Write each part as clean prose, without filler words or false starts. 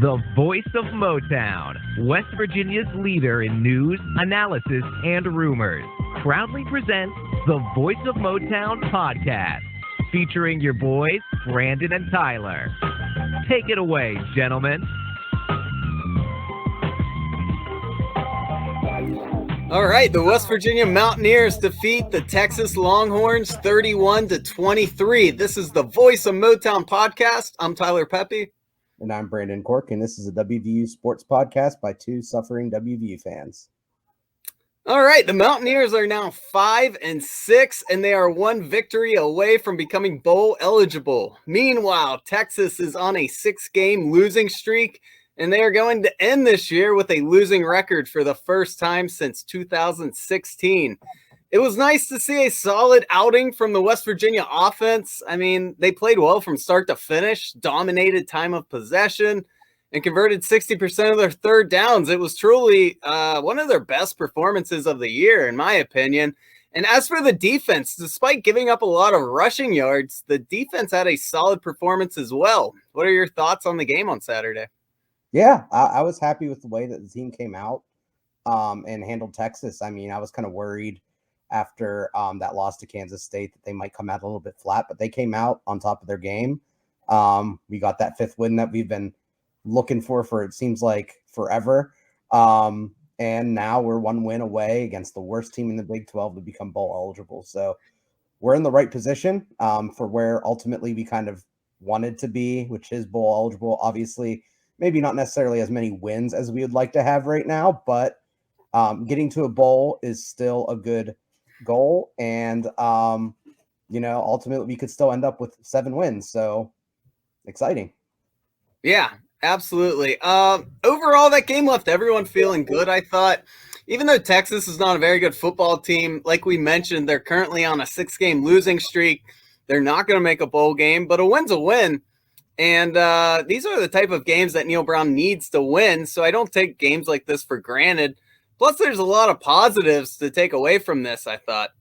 The voice of Motown, West Virginia's leader in news, analysis, and rumors, proudly presents the Voice of Motown podcast, featuring your boys, Brandon and Tyler. Take it away, gentlemen. All right, the West Virginia Mountaineers defeat the Texas Longhorns 31-23. This is the Voice of Motown podcast. I'm Tyler Pepe. And I'm Brandon Cork, and this is a WVU sports podcast by two suffering WVU fans. All right, the Mountaineers are now 5-6, and they are one victory away from becoming bowl eligible. Meanwhile, Texas is on a 6-game losing streak, and they are going to end this year with a losing record for the first time since 2016. It was nice to see a solid outing from the West Virginia offense. I mean, they played well from start to finish, dominated time of possession, and converted 60% of their third downs. It was truly one of their best performances of the year, in my opinion. And as for the defense, despite giving up a lot of rushing yards, the defense had a solid performance as well. What are your thoughts on the game on Saturday? Yeah, I was happy with the way that the team came out and handled Texas. I mean, I was kind of worried after that loss to Kansas State that they might come out a little bit flat, but they came out on top of their game. We got that fifth win that we've been looking for it seems like forever. And now we're one win away against the worst team in the Big 12 to become bowl eligible. So we're in the right position for where ultimately we kind of wanted to be, which is bowl eligible. Obviously, maybe not necessarily as many wins as we would like to have right now, but getting to a bowl is still a good goal. And, ultimately we could still end up with 7 wins. So exciting. Yeah, absolutely. Overall, that game left everyone feeling good, I thought. Even though Texas is not a very good football team, like we mentioned, they're currently on a 6-game losing streak. They're not going to make a bowl game, but a win's a win. And these are the type of games that Neal Brown needs to win, so I don't take games like this for granted. Plus, there's a lot of positives to take away from this, I thought.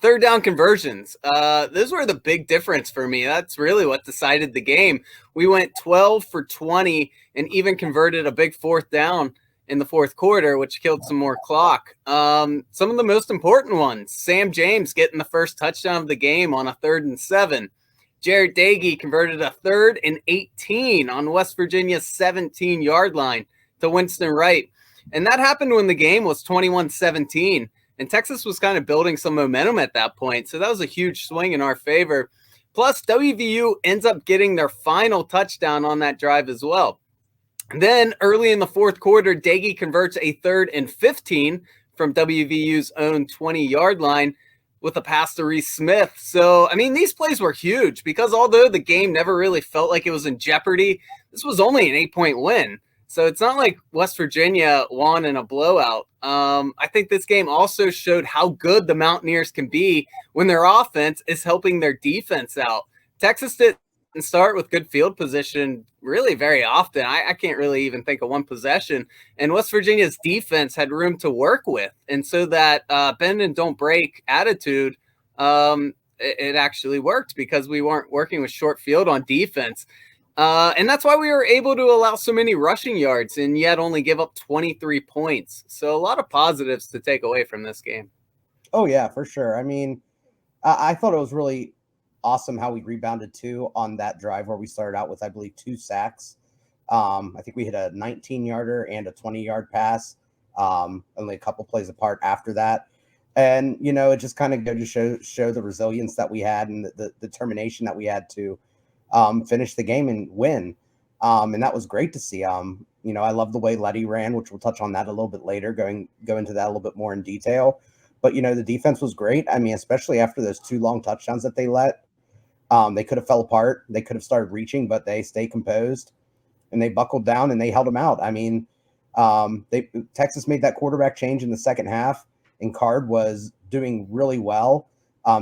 Third down conversions. Those were the big difference for me. That's really what decided the game. We went 12 for 20 and even converted a big fourth down in the fourth quarter, which killed some more clock. Some of the most important ones, Sam James getting the first touchdown of the game on a 3rd and 7. Jarret Doege converted a 3rd and 18 on West Virginia's 17-yard line to Winston Wright. And that happened when the game was 21-17. And Texas was kind of building some momentum at that point. So that was a huge swing in our favor. Plus, WVU ends up getting their final touchdown on that drive as well. And then early in the fourth quarter, Daggy converts a 3rd and 15 from WVU's own 20-yard line with a pass to Reese Smith. So, I mean, these plays were huge because although the game never really felt like it was in jeopardy, this was only an 8-point win. So it's not like West Virginia won in a blowout. I think this game also showed how good the Mountaineers can be when their offense is helping their defense out. Texas didn't start with good field position really very often. I can't really even think of one possession. And West Virginia's defense had room to work with. And so that bend and don't break attitude, it actually worked because we weren't working with short field on defense. And that's why we were able to allow so many rushing yards and yet only give up 23 points. So a lot of positives to take away from this game. Oh, yeah, for sure. I mean, I thought it was really awesome how we rebounded too on that drive where we started out with, I believe, 2 sacks. I think we hit a 19-yarder and a 20-yard pass, only a couple plays apart after that. And, it just kind of goes to show the resilience that we had and the determination that we had to finish the game and win. And that was great to see. I love the way Letty ran, which we'll touch on that a little bit later, go into that a little bit more in detail. But, the defense was great. I mean, especially after those 2 long touchdowns that they let. They could have fell apart. They could have started reaching, but they stayed composed and they buckled down and they held them out. I mean, Texas made that quarterback change in the second half, and Card was doing really well.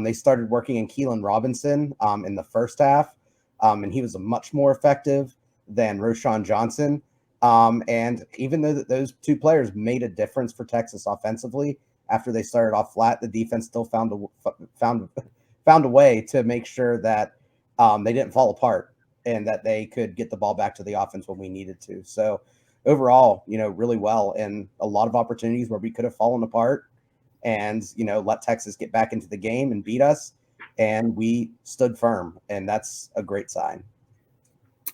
They started working in Keelan Robinson in the first half. And he was much more effective than Jalon Johnson. And even though those 2 players made a difference for Texas offensively, after they started off flat, the defense still found a way to make sure that they didn't fall apart. and that they could get the ball back to the offense when we needed to. So overall, really well, and a lot of opportunities where we could have fallen apart and, let Texas get back into the game and beat us. And we stood firm, and that's a great sign.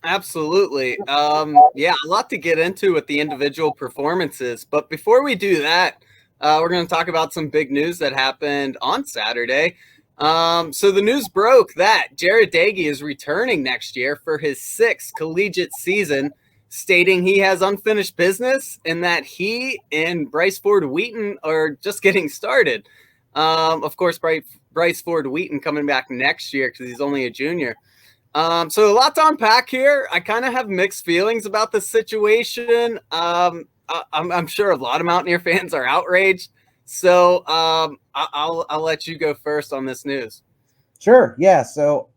Absolutely. Yeah, a lot to get into with the individual performances. But before we do that, we're going to talk about some big news that happened on Saturday. So the news broke that Jarret Doege is returning next year for his 6th collegiate season, stating he has unfinished business and that he and Bryce Ford Wheaton are just getting started. Of course, Bryce Ford Wheaton coming back next year because he's only a junior. So a lot to unpack here. I kind of have mixed feelings about the situation. I'm sure a lot of Mountaineer fans are outraged. So I'll let you go first on this news. Sure. Yeah. So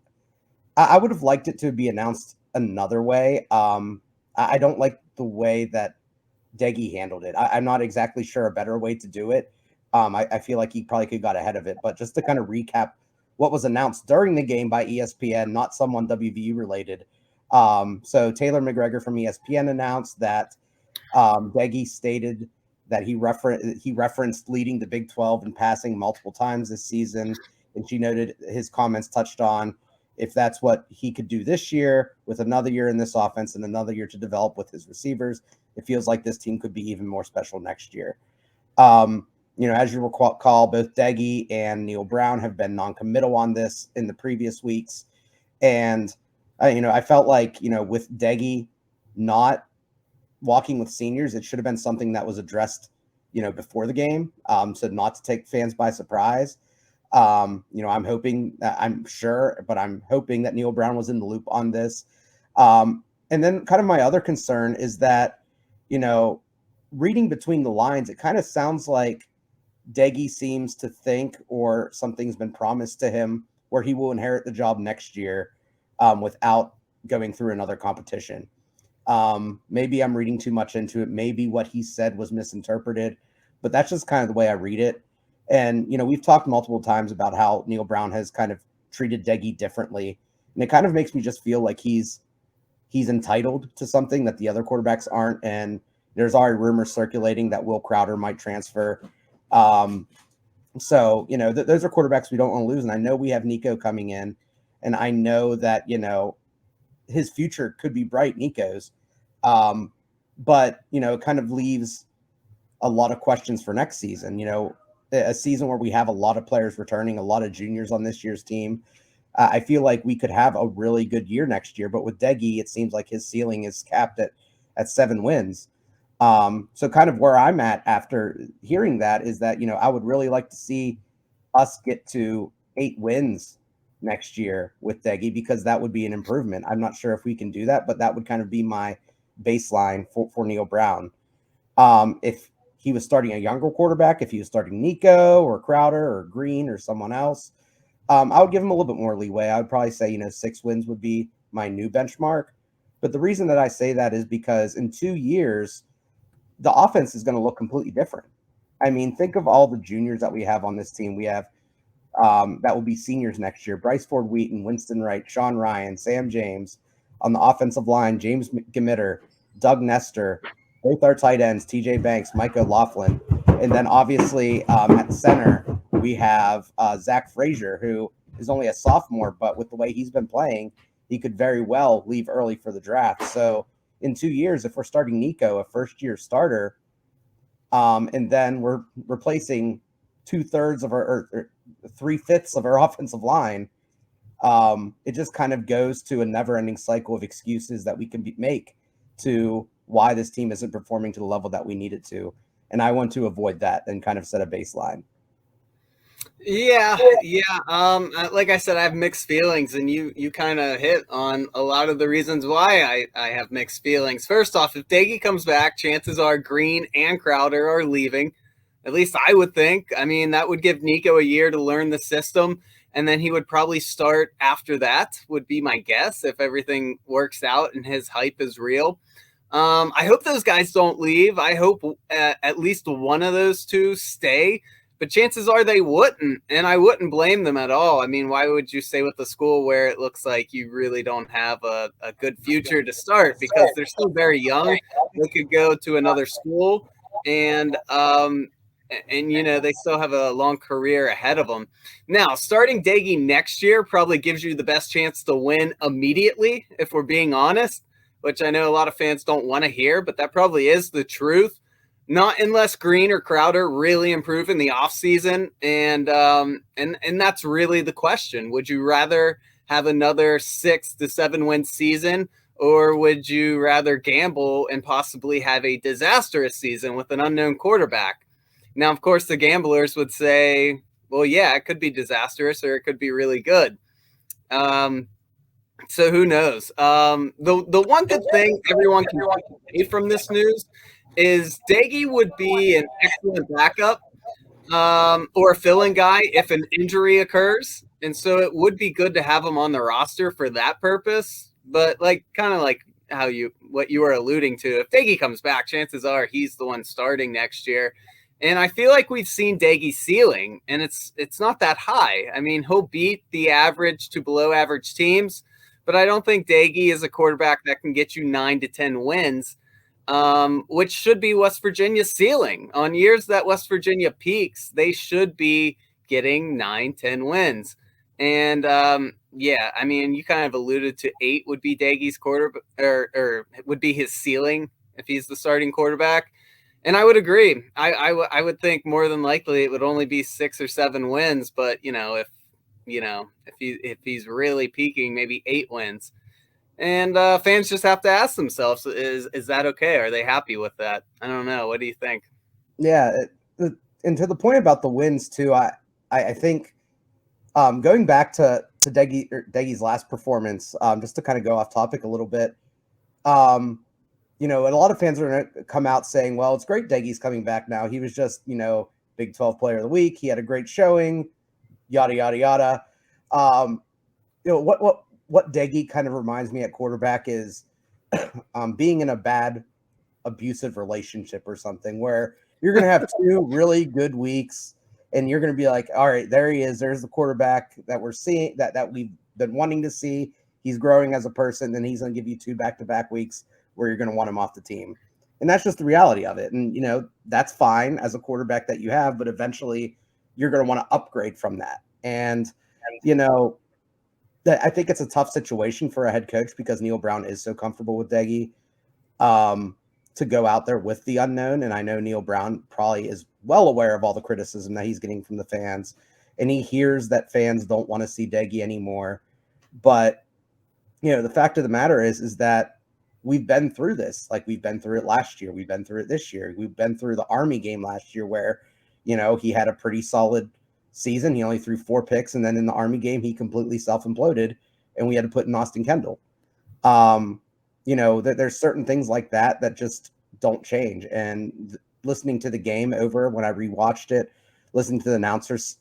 I would have liked it to be announced another way. I don't like the way that Daggy handled it. I'm not exactly sure a better way to do it. I feel like he probably could have got ahead of it. But just to kind of recap what was announced during the game by ESPN, not someone WVU related. So Taylor McGregor from ESPN announced that Daggy stated that he referenced leading the Big 12 in passing multiple times this season. And she noted his comments touched on if that's what he could do this year with another year in this offense and another year to develop with his receivers, it feels like this team could be even more special next year. As you recall, both Daggy and Neil Brown have been non-committal on this in the previous weeks. And, I felt like, with Daggy not walking with seniors, it should have been something that was addressed, before the game. So not to take fans by surprise. I'm hoping that Neil Brown was in the loop on this. And then kind of my other concern is that, reading between the lines, it kind of sounds like Daggy seems to think, or something's been promised to him, where he will inherit the job next year without going through another competition. Maybe I'm reading too much into it. Maybe what he said was misinterpreted, but that's just kind of the way I read it. And, we've talked multiple times about how Neil Brown has kind of treated Daggy differently. And it kind of makes me just feel like he's entitled to something that the other quarterbacks aren't. And there's already rumors circulating that Will Crowder might transfer. So, those are quarterbacks we don't want to lose. And I know we have Nico coming in, and I know that, his future could be bright, Nico's. But, it kind of leaves a lot of questions for next season, a season where we have a lot of players returning, a lot of juniors on this year's team. I feel like we could have a really good year next year, but with Daggy, it seems like his ceiling is capped at 7 wins. So kind of where I'm at after hearing that is that, I would really like to see us get to 8 wins next year with Daggy, because that would be an improvement. I'm not sure if we can do that, but that would kind of be my baseline for Neil Brown. If he was starting a younger quarterback, if he was starting Nico or Crowder or Green or someone else, I would give him a little bit more leeway. I would probably say, 6 wins would be my new benchmark. But the reason that I say that is because in 2 years, the offense is going to look completely different. I mean, think of all the juniors that we have on this team. We have that will be seniors next year: Bryce Ford Wheaton, Winston Wright, Sean Ryan, Sam James. On the offensive line, James Gamitter, Doug Nestor, both our tight ends, TJ Banks, Micah Laughlin. And then obviously at center, we have Zach Frazier, who is only a sophomore, but with the way he's been playing, he could very well leave early for the draft. So in 2 years, if we're starting Nico, a first-year starter, and then we're replacing 2/3 of or 3/5 of our offensive line, it just kind of goes to a never-ending cycle of excuses that we can make to why this team isn't performing to the level that we need it to. And I want to avoid that and kind of set a baseline. Yeah. Like I said, I have mixed feelings, and you kind of hit on a lot of the reasons why I have mixed feelings. First off, if Daggy comes back, chances are Green and Crowder are leaving. At least I would think. I mean, that would give Nico a year to learn the system, and then he would probably start after that, would be my guess, if everything works out and his hype is real. I hope those guys don't leave. I hope at least one of those two stay, but chances are they wouldn't, and I wouldn't blame them at all. I mean, why would you stay with the school where it looks like you really don't have a good future to start, because they're still very young. They could go to another school, and they still have a long career ahead of them. Now, starting Daggy next year probably gives you the best chance to win immediately, if we're being honest, which I know a lot of fans don't want to hear, but that probably is the truth. Not unless Green or Crowder really improve in the offseason. And that's really the question. Would you rather have another 6 to 7 win season, or would you rather gamble and possibly have a disastrous season with an unknown quarterback? Now, of course, the gamblers would say, well, yeah, it could be disastrous or it could be really good. So who knows? The one good thing everyone can take from this news is Daggy would be an excellent backup or a fill-in guy if an injury occurs. And so it would be good to have him on the roster for that purpose. But kind of like what you were alluding to, if Daggy comes back, chances are he's the one starting next year. And I feel like we've seen Daggy's ceiling, and it's not that high. I mean, he'll beat the average to below average teams, but I don't think Daggy is a quarterback that can get you 9 to 10 wins. Which should be West Virginia's ceiling. On years that West Virginia peaks, they should be getting 9, 10 wins. And I mean, you kind of alluded to 8 would be Daggy's quarterback, or would be his ceiling if he's the starting quarterback. And I would agree. I would think more than likely it would only be 6 or 7 wins, but if he's really peaking, maybe 8 wins. And fans just have to ask themselves, is that okay? Are they happy with that? I don't know. What do you think? Yeah. And to the point about the wins too, I think going back to Daggy's last performance, just to kind of go off topic a little bit, and a lot of fans are going to come out saying, well, it's great Daggy's coming back now. He was just, Big 12 player of the week. He had a great showing, yada, yada, yada. What Daggy kind of reminds me at quarterback is being in a bad abusive relationship or something, where you're going to have 2 really good weeks and you're going to be like, all right, there he is. There's the quarterback that we're seeing, that we've been wanting to see. He's growing as a person. Then he's going to give you 2 back-to-back weeks where you're going to want him off the team. And that's just the reality of it. And, that's fine as a quarterback that you have, but eventually you're going to want to upgrade from that. And, I think it's a tough situation for a head coach because Neil Brown is so comfortable with Daggy to go out there with the unknown. And I know Neil Brown probably is well aware of all the criticism that he's getting from the fans. And he hears that fans don't want to see Daggy anymore. But, the fact of the matter is that we've been through this. Like, we've been through it last year. We've been through it this year. We've been through the Army game last year where, he had a pretty solid season. He only threw 4 picks, and then in the Army game he completely self-imploded and we had to put in Austin Kendall. There's certain things like that just don't change. And listening to the game over, when I rewatched it, listening to the announcers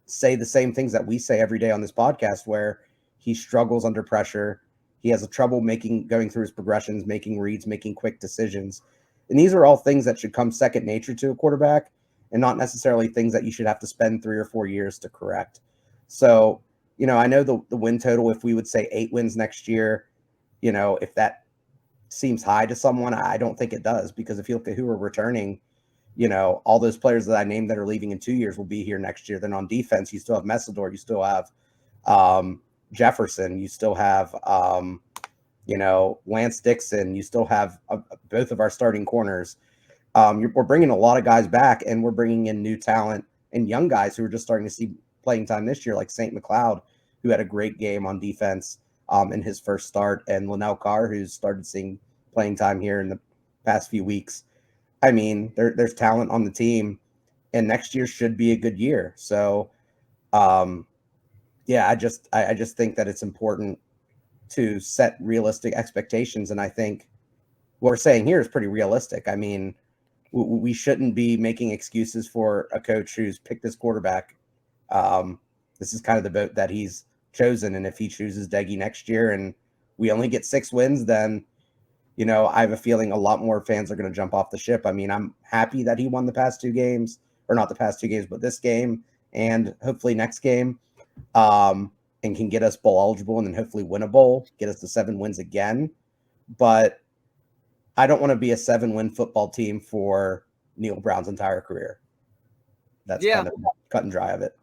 say the same things that we say every day on this podcast, where he struggles under pressure. He has a trouble going through his progressions, making reads, making quick decisions. And these are all things that should come second nature to a quarterback, and not necessarily things that you should have to spend 3 or 4 years to correct. So, I know the win total, if we would say 8 wins next year, if that seems high to someone, I don't think it does, because if you look at who are returning, all those players that I named that are leaving in 2 years will be here next year. Then on defense, you still have Messidor, you still have Jefferson, you still have, Lance Dixon, you still have both of our starting corners. We're bringing a lot of guys back, and we're bringing in new talent and young guys who are just starting to see playing time this year, like St. McLeod, who had a great game on defense in his first start, and Linnell Carr, who's started seeing playing time here in the past few weeks. I mean, there's talent on the team, and next year should be a good year. So, I just think that it's important to set realistic expectations, and I think what we're saying here is pretty realistic. I mean, we shouldn't be making excuses for a coach who's picked this quarterback. This is kind of the boat that he's chosen. And if he chooses Daggy next year and we only get 6 wins, then, I have a feeling a lot more fans are going to jump off the ship. I mean, I'm happy that he won the past 2 games. or not the past 2 games, but this game and hopefully next game, and can get us bowl eligible and then hopefully win a bowl, get us to 7 wins again. But I don't want to be a 7-win football team for Neil Brown's entire career. That's kind of cut and dry of it.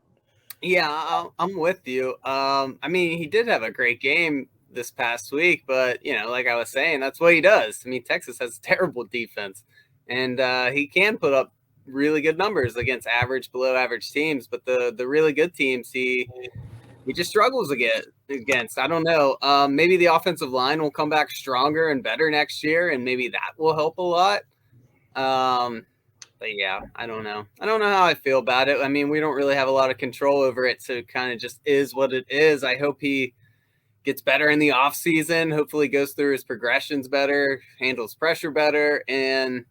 Yeah, I'm with you. I mean, he did have a great game this past week, but, like I was saying, that's what he does. I mean, Texas has terrible defense, and he can put up really good numbers against average, below average teams, but the really good teams, he just struggles against. I don't know. Maybe the offensive line will come back stronger and better next year, and maybe that will help a lot. But yeah, I don't know. I don't know how I feel about it. I mean, we don't really have a lot of control over it, so it kind of just is what it is. I hope he gets better in the off season. Hopefully goes through his progressions better, handles pressure better, and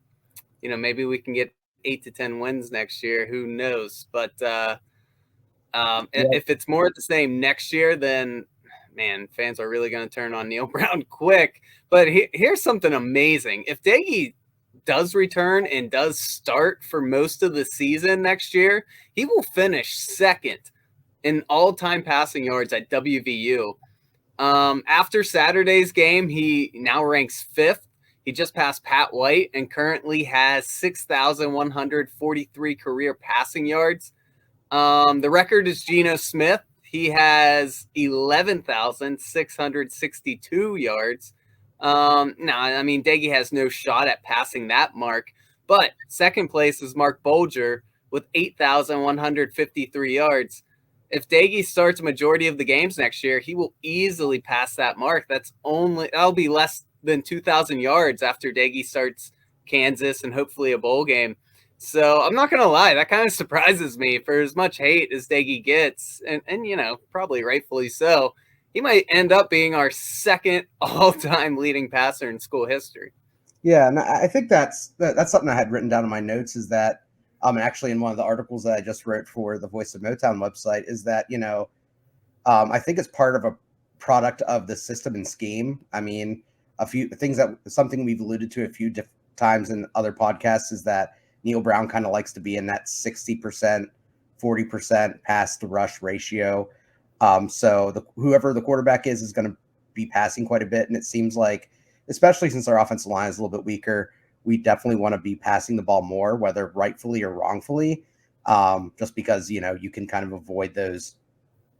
maybe we can get 8 to 10 wins next year. Who knows? But if it's more of the same next year, then man, fans are really going to turn on Neil Brown quick. But here's something amazing. If Daggy does return and does start for most of the season next year, he will finish second in all-time passing yards at WVU. After Saturday's game, he now ranks 5th. He just passed Pat White and currently has 6,143 career passing yards. The record is Geno Smith. He has 11,662 yards. I mean, Daggy has no shot at passing that mark. But second place is Mark Bolger with 8,153 yards. If Daggy starts a majority of the games next year, he will easily pass that mark. That'll be less than 2,000 yards after Daggy starts Kansas and hopefully a bowl game. So I'm not going to lie, that kind of surprises me. For as much hate as Daggy gets, and probably rightfully so, he might end up being our second all-time leading passer in school history. Yeah, and I think that's something I had written down in my notes, is that actually in one of the articles that I just wrote for the Voice of Motown website, is that, I think it's part of a product of the system and scheme. I mean, something we've alluded to a few times in other podcasts is that Neil Brown kind of likes to be in that 60%, 40% pass to rush ratio. So whoever the quarterback is going to be passing quite a bit. And it seems like, especially since our offensive line is a little bit weaker, we definitely want to be passing the ball more, whether rightfully or wrongfully, just because, you can kind of avoid those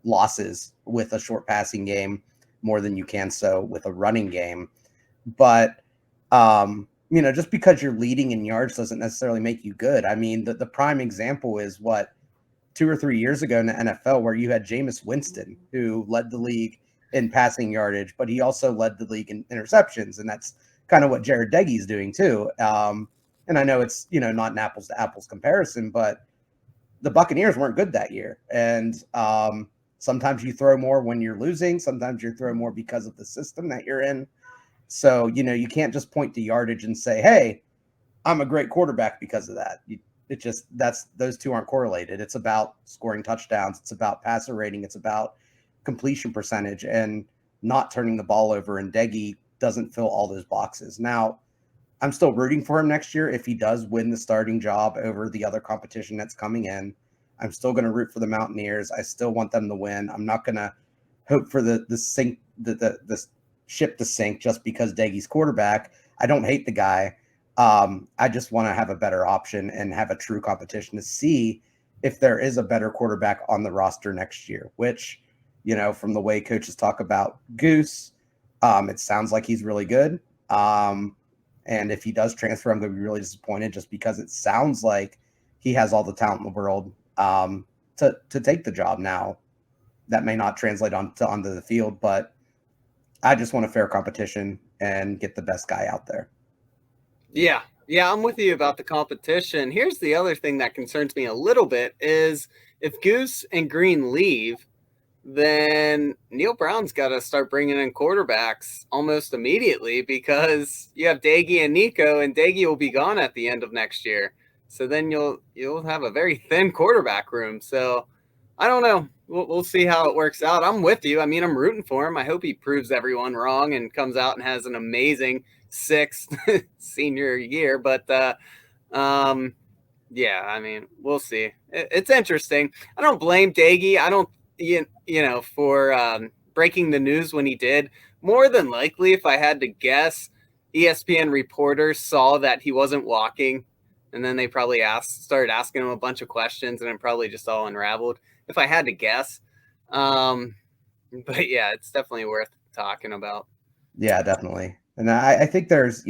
losses with a short passing game more than you can so with a running game. But, just because you're leading in yards doesn't necessarily make you good. I mean, the prime example is 2 or 3 years ago in the NFL, where you had Jameis Winston, who led the league in passing yardage, but he also led the league in interceptions. And that's kind of what Jarret Doege is doing too. And I know it's, not an apples to apples comparison, but the Buccaneers weren't good that year. And sometimes you throw more when you're losing. Sometimes you throw more because of the system that you're in. So, you can't just point to yardage and say, hey, I'm a great quarterback because of that. Those two aren't correlated. It's about scoring touchdowns. It's about passer rating. It's about completion percentage and not turning the ball over. And Daggy doesn't fill all those boxes. Now, I'm still rooting for him next year if he does win the starting job over the other competition that's coming in. I'm still going to root for the Mountaineers. I still want them to win. I'm not going to hope for the ship to sink just because Daggy's quarterback. I don't hate the guy. I just want to have a better option and have a true competition to see if there is a better quarterback on the roster next year, which, from the way coaches talk about Goose, it sounds like he's really good. And if he does transfer, I'm going to be really disappointed just because it sounds like he has all the talent in the world to take the job. Now, that may not translate onto the field, but I just want a fair competition and get the best guy out there. Yeah, I'm with you about the competition. Here's the other thing that concerns me a little bit is if Goose and Green leave, then Neil Brown's got to start bringing in quarterbacks almost immediately, because you have Daggy and Nico, and Daggy will be gone at the end of next year. So then you'll have a very thin quarterback room. So I don't know. We'll see how it works out. I'm with you. I mean, I'm rooting for him. I hope he proves everyone wrong and comes out and has an amazing 6th senior year. But Yeah, I mean, we'll see. It's interesting. I don't blame Daggy. I don't, for breaking the news when he did. More than likely, if I had to guess, ESPN reporters saw that he wasn't walking, and then they probably started asking him a bunch of questions, and it probably just all unraveled. If I had to guess, but yeah, it's definitely worth talking about. Yeah, definitely. And I think there's,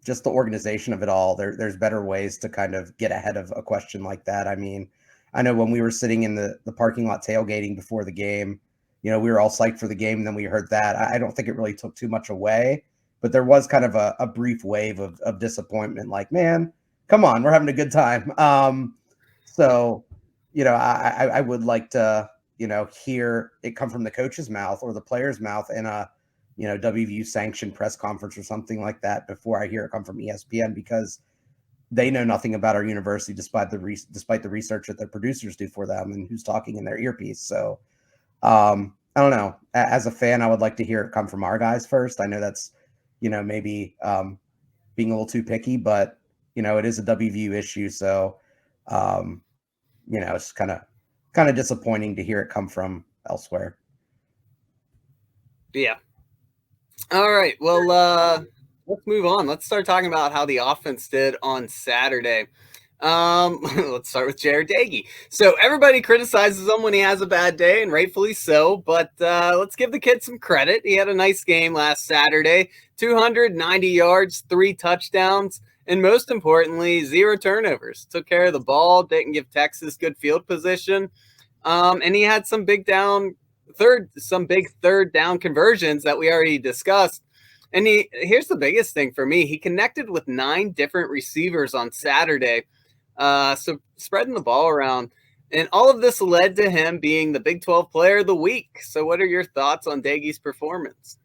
just the organization of it all. There's better ways to kind of get ahead of a question like that. I mean, I know when we were sitting in the parking lot tailgating before the game, we were all psyched for the game, and then we heard that. I don't think it really took too much away, but there was kind of a brief wave of disappointment. Like, man, come on, we're having a good time. So, I would like to, hear it come from the coach's mouth or the player's mouth in a WVU sanctioned press conference or something like that before I hear it come from ESPN, because they know nothing about our university despite the research that their producers do for them and who's talking in their earpiece. So I don't know. As a fan, I would like to hear it come from our guys first. I know that's maybe being a little too picky, but it is a WVU issue. So it's kind of disappointing to hear it come from elsewhere. Yeah. All right. Well, let's move on. Let's start talking about how the offense did on Saturday. Let's start with Jarret Doege. So everybody criticizes him when he has a bad day, and rightfully so. But let's give the kid some credit. He had a nice game last Saturday: 290 yards, 3 touchdowns, and most importantly, 0 turnovers. Took care of the ball. Didn't give Texas good field position. And he had some big third down conversions that we already discussed. And here's the biggest thing for me. He connected with 9 different receivers on Saturday. So spreading the ball around. And all of this led to him being the Big 12 Player of the Week. So what are your thoughts on Dagy's performance?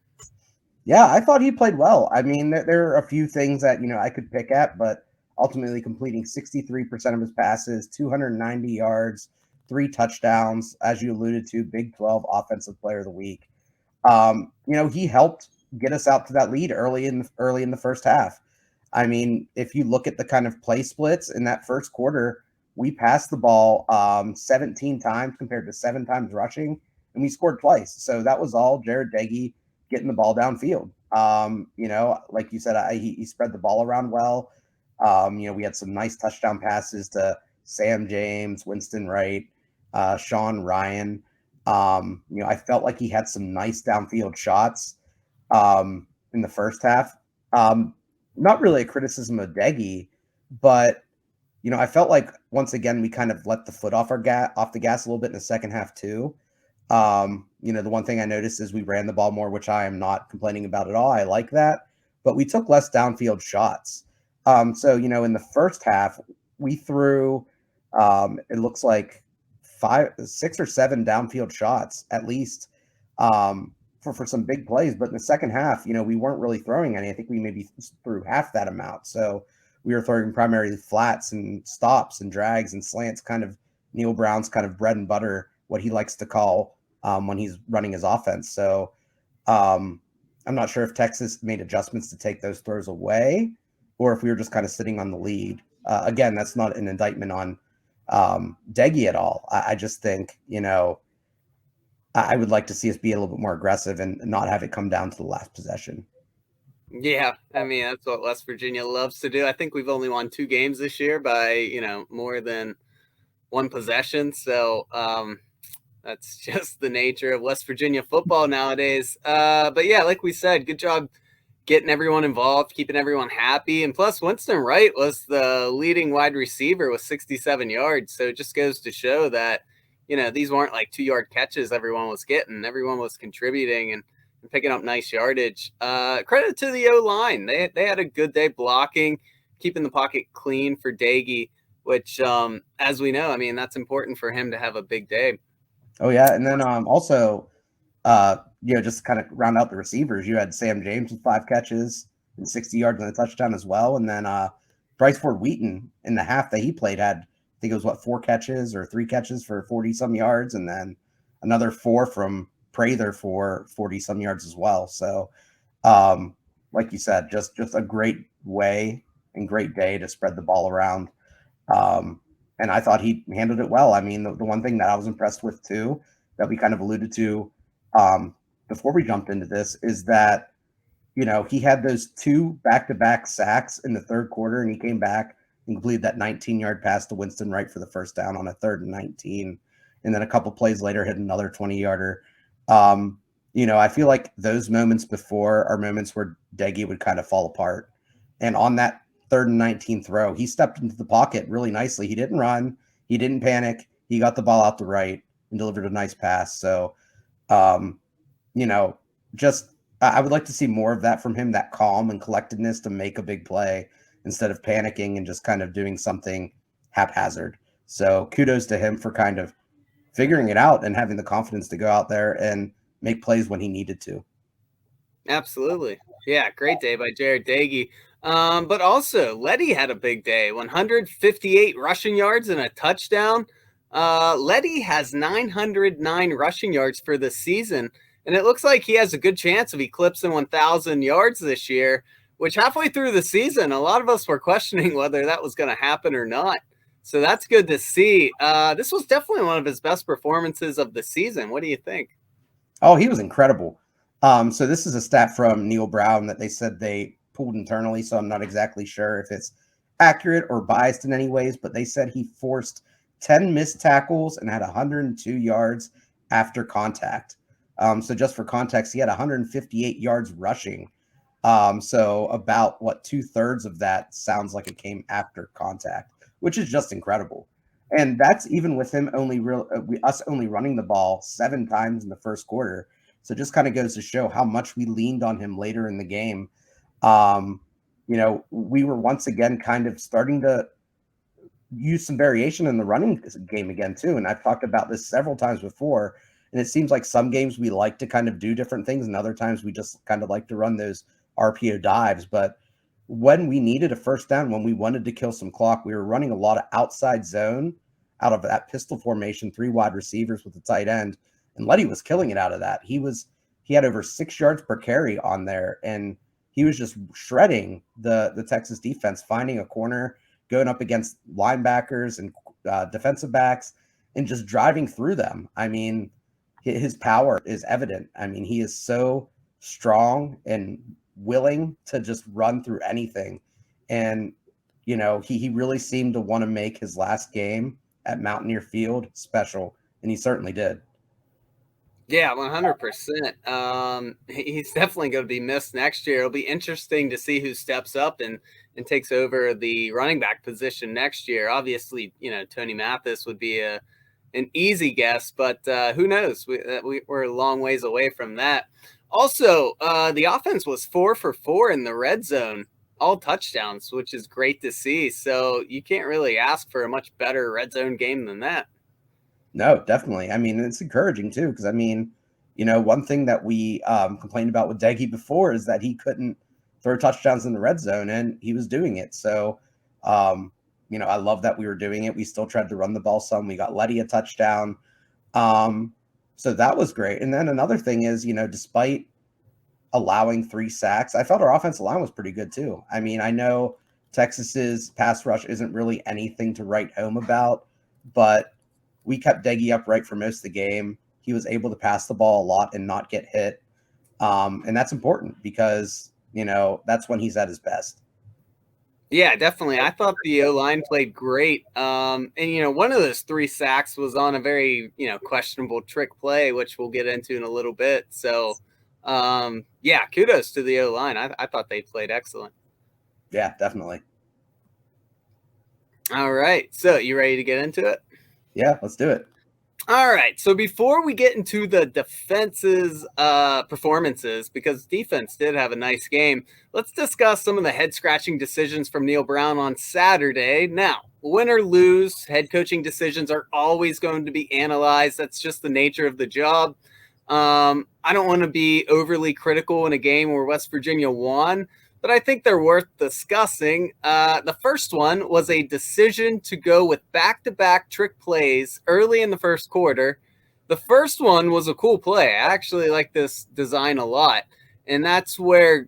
Yeah, I thought he played well. I mean, there are a few things that, I could pick at, but ultimately completing 63% of his passes, 290 yards, 3 touchdowns, as you alluded to, Big 12 Offensive Player of the Week. He helped get us out to that lead early in the first half. I mean, if you look at the kind of play splits in that first quarter, we passed the ball 17 times compared to 7 times rushing, and we scored twice. So that was all Jarret Doege getting the ball downfield. Like you said, he spread the ball around well. We had some nice touchdown passes to Sam James, Winston Wright, Sean Ryan. I felt like he had some nice downfield shots in the first half. Not really a criticism of Daggy, but I felt like once again we kind of let the foot off the gas a little bit in the second half too. The one thing I noticed is we ran the ball more, which I am not complaining about at all. I like that, but we took less downfield shots. So in the first half we threw it looks like 5, 6 or 7 downfield shots at least for some big plays. But in the second half, we weren't really throwing any. I think we maybe threw half that amount. So we were throwing primarily flats and stops and drags and slants, kind of Neil Brown's kind of bread and butter, what he likes to call when he's running his offense. So I'm not sure if Texas made adjustments to take those throws away or if we were just kind of sitting on the lead. Again, that's not an indictment on Daggy at all. I just think, I would like to see us be a little bit more aggressive and not have it come down to the last possession. Yeah, I mean, that's what West Virginia loves to do. I think we've only won 2 games this year by, more than 1 possession. So that's just the nature of West Virginia football nowadays. But yeah, like we said, good job getting everyone involved, keeping everyone happy. And plus, Winston Wright was the leading wide receiver with 67 yards. So it just goes to show that, these weren't like 2-yard catches everyone was getting. Everyone was contributing and picking up nice yardage. Credit to the O-line. They had a good day blocking, keeping the pocket clean for Daggy, which, as we know, I mean, that's important for him to have a big day. Oh, yeah. And then also, just kind of round out the receivers. You had Sam James with 5 catches and 60 yards on a touchdown as well. And then Bryce Ford Wheaton in the half that he played had, I think it was 4 catches or 3 catches for 40-some yards. And then another 4 from Prather for 40-some yards as well. So, like you said, just a great way and great day to spread the ball around. And I thought he handled it well. I mean, the one thing that I was impressed with too, that we kind of alluded to before we jumped into this, is that, you know, he had those 2 back-to-back sacks in the third quarter, and he came back and completed that 19-yard pass to Winston Wright for the first down on a 3rd and 19. And then a couple plays later hit another 20-yarder. You know, I feel like those moments before are moments where Daggy would kind of fall apart. And on that 3rd and 19 throw, he stepped into the pocket really nicely. He didn't run. He didn't panic. He got the ball out the right and delivered a nice pass. So, you know, just I would like to see more of that from him, that calm and collectedness to make a big play instead of panicking and just kind of doing something haphazard. So kudos to him for kind of figuring it out and having the confidence to go out there and make plays when he needed to. Absolutely. Yeah, great day by Jarret Doege. But also, Letty had a big day, 158 rushing yards and a touchdown. Letty has 909 rushing yards for the season, and it looks like he has a good chance of eclipsing 1,000 yards this year, which halfway through the season, a lot of us were questioning whether that was going to happen or not. So that's good to see. This was definitely one of his best performances of the season. What do you think? Oh, he was incredible. So this is a stat from Neil Brown that they said they pulled internally, so I'm not exactly sure if it's accurate or biased in any ways, but they said he forced 10 missed tackles and had 102 yards after contact. So just for context, he had 158 yards rushing. So about 2/3 of that sounds like it came after contact, which is just incredible. And that's even with him only running the ball 7 times in the first quarter. So it just kind of goes to show how much we leaned on him later in the game. You know, we were once again kind of starting to use some variation in the running game again too. And I've talked about this several times before. And it seems like some games we like to kind of do different things, and other times we just kind of like to run those RPO dives. But when we needed a first down, when we wanted to kill some clock, we were running a lot of outside zone out of that pistol formation, 3 wide receivers with the tight end. And Letty was killing it out of that. He had over 6 yards per carry on there, and he was just shredding the Texas defense, finding a corner, going up against linebackers and defensive backs, and just driving through them. I mean, his power is evident. I mean, he is so strong and willing to just run through anything. And, you know, he really seemed to want to make his last game at Mountaineer Field special, and he certainly did. Yeah, 100%. He's definitely going to be missed next year. It'll be interesting to see who steps up and takes over the running back position next year. Obviously, you know, Tony Mathis would be an easy guess, but who knows? We're a long ways away from that. Also, the offense was 4 for 4 in the red zone, all touchdowns, which is great to see. So you can't really ask for a much better red zone game than that. No, definitely. I mean, it's encouraging too, because I mean, you know, one thing that we complained about with Daggy before is that he couldn't throw touchdowns in the red zone, and he was doing it. So, you know, I love that we were doing it. We still tried to run the ball some. We got Letty a touchdown. So that was great. And then another thing is, you know, despite allowing 3 sacks, I felt our offensive line was pretty good too. I mean, I know Texas's pass rush isn't really anything to write home about, but we kept Daggy upright for most of the game. He was able to pass the ball a lot and not get hit. And that's important because, you know, that's when he's at his best. Yeah, definitely. I thought the O-line played great. And, you know, one of those 3 sacks was on a very, you know, questionable trick play, which we'll get into in a little bit. So, yeah, kudos to the O-line. I thought they played excellent. Yeah, definitely. All right. So you ready to get into it? Yeah, let's do it. All right. So before we get into the defense's performances, because defense did have a nice game, let's discuss some of the head-scratching decisions from Neil Brown on Saturday. Now, win or lose, head coaching decisions are always going to be analyzed. That's just the nature of the job. I don't want to be overly critical in a game where West Virginia won, but I think they're worth discussing. The first one was a decision to go with back-to-back trick plays early in the first quarter. The first one was a cool play. I actually like this design a lot. and that's where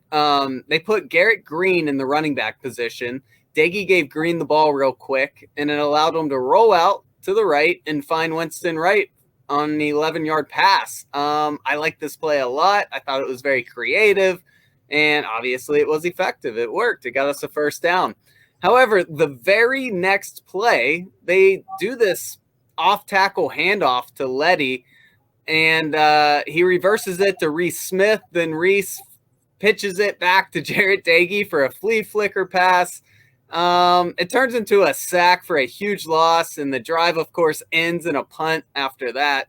they put Garrett Green in the running back position. Daggy gave Green the ball real quick, and it allowed him to roll out to the right and find Winston Wright on the 11-yard pass. I like this play a lot. I thought it was very creative, and obviously it was effective. It worked. It got us a first down. However, the very next play, they do this off-tackle handoff to Letty, and he reverses it to Reese Smith. Then Reese pitches it back to Jarret Doege for a flea flicker pass. It turns into a sack for a huge loss, and the drive, of course, ends in a punt after that.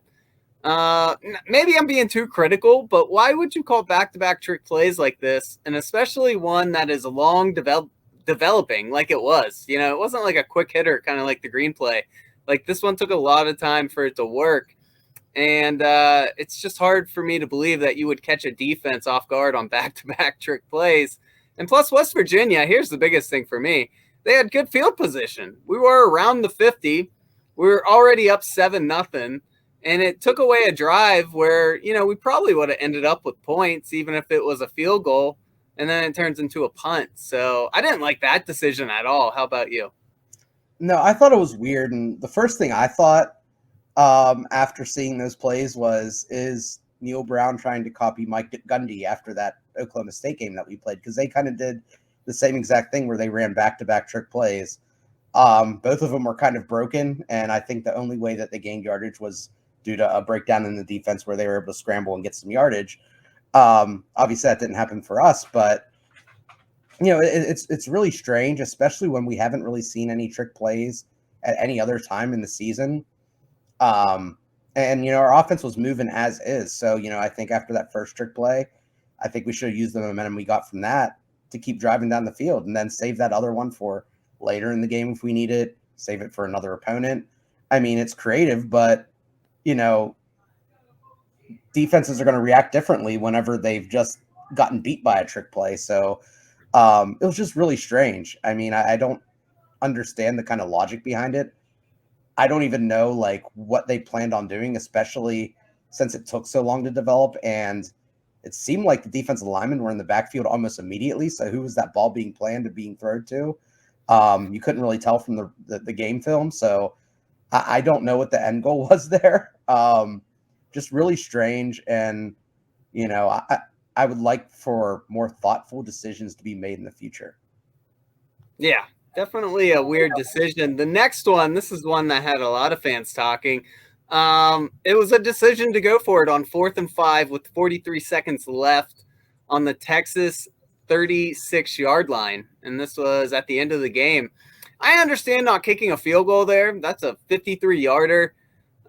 Maybe I'm being too critical, but why would you call back-to-back trick plays like this, and especially one that is long developing like it was? You know, it wasn't like a quick hitter, kind of like the Green play. Like, this one took a lot of time for it to work, and it's just hard for me to believe that you would catch a defense off guard on back-to-back trick plays. And plus, West Virginia, here's the biggest thing for me. They had good field position. We were around the 50. We were already up 7-0. And it took away a drive where, you know, we probably would have ended up with points, even if it was a field goal. And then it turns into a punt. So I didn't like that decision at all. How about you? No, I thought it was weird. And the first thing I thought after seeing those plays is Neil Brown trying to copy Mike Gundy after that Oklahoma State game that we played, because they kind of did the same exact thing where they ran back-to-back trick plays. Both of them were kind of broken, and I think the only way that they gained yardage was due to a breakdown in the defense where they were able to scramble and get some yardage. Obviously, that didn't happen for us, but you know, it's really strange, especially when we haven't really seen any trick plays at any other time in the season. And, you know, our offense was moving as is. So, you know, I think after that first trick play, I think we should have used the momentum we got from that to keep driving down the field and then save that other one for later in the game if we need it, save it for another opponent. I mean, it's creative, but, you know, defenses are going to react differently whenever they've just gotten beat by a trick play. So it was just really strange. I mean, I don't understand the kind of logic behind it. I don't even know like what they planned on doing, especially since it took so long to develop. And it seemed like the defensive linemen were in the backfield almost immediately. So who was that ball being planned and being thrown to? You couldn't really tell from the game film. So I don't know what the end goal was there. Just really strange. And, you know, I would like for more thoughtful decisions to be made in the future. Yeah. Definitely a weird decision. The next one, this is one that had a lot of fans talking. It was a decision to go for it on 4th and 5 with 43 seconds left on the Texas 36-yard line. And this was at the end of the game. I understand not kicking a field goal there. That's a 53-yarder.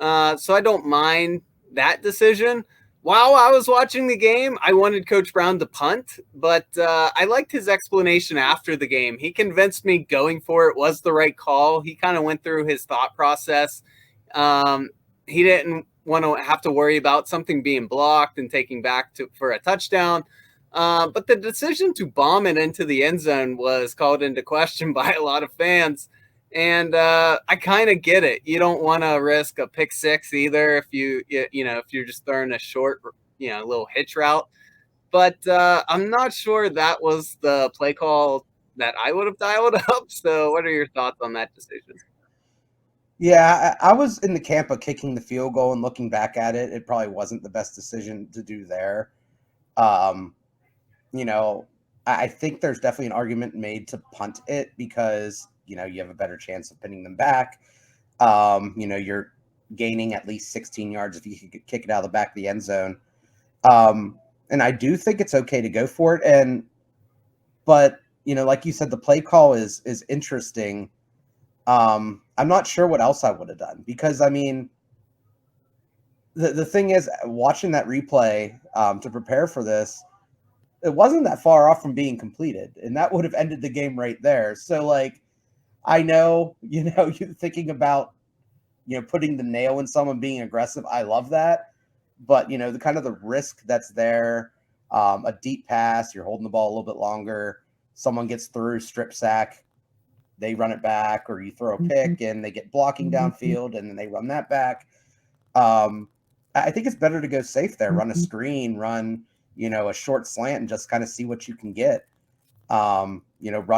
So I don't mind that decision. While I was watching the game, I wanted Coach Brown to punt, but I liked his explanation after the game. He convinced me going for it was the right call. He kind of went through his thought process. He didn't want to have to worry about something being blocked and taking back for a touchdown. But the decision to bomb it into the end zone was called into question by a lot of fans. And I kind of get it. You don't want to risk a pick six either if if you're just throwing a short, little hitch route. But I'm not sure that was the play call that I would have dialed up. So what are your thoughts on that decision? Yeah, I was in the camp of kicking the field goal, and looking back at it, it probably wasn't the best decision to do there. I think there's definitely an argument made to punt it because you have a better chance of pinning them back. You're gaining at least 16 yards if you could kick it out of the back of the end zone. And I do think it's okay to go for it. But like you said, the play call is interesting. I'm not sure what else I would have done because, I mean, the thing is, watching that replay to prepare for this, it wasn't that far off from being completed, and that would have ended the game right there. So, I know, you're thinking about, putting the nail in someone being aggressive. I love that. But, the kind of the risk that's there, a deep pass, you're holding the ball a little bit longer, someone gets through, strip sack, they run it back, or you throw a pick and they get blocking downfield and then they run that back. I think it's better to go safe there, run a screen, run, a short slant and just kind of see what you can get. Run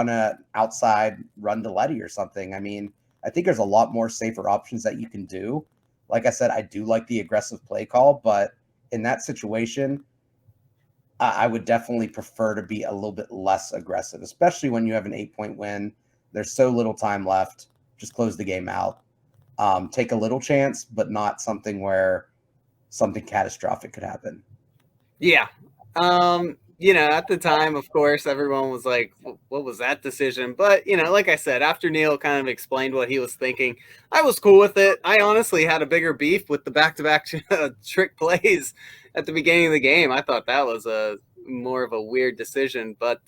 a outside run to Letty or something. I mean, I think there's a lot more safer options that you can do. Like I said, I do like the aggressive play call, but in that situation, I would definitely prefer to be a little bit less aggressive, especially when you have an 8-point win. There's so little time left. Just close the game out. Take a little chance, but not something where something catastrophic could happen. Yeah. At the time, of course, everyone was like, what was that decision? But, like I said, after Neil kind of explained what he was thinking, I was cool with it. I honestly had a bigger beef with the back-to-back trick plays at the beginning of the game. I thought that was more of a weird decision. But,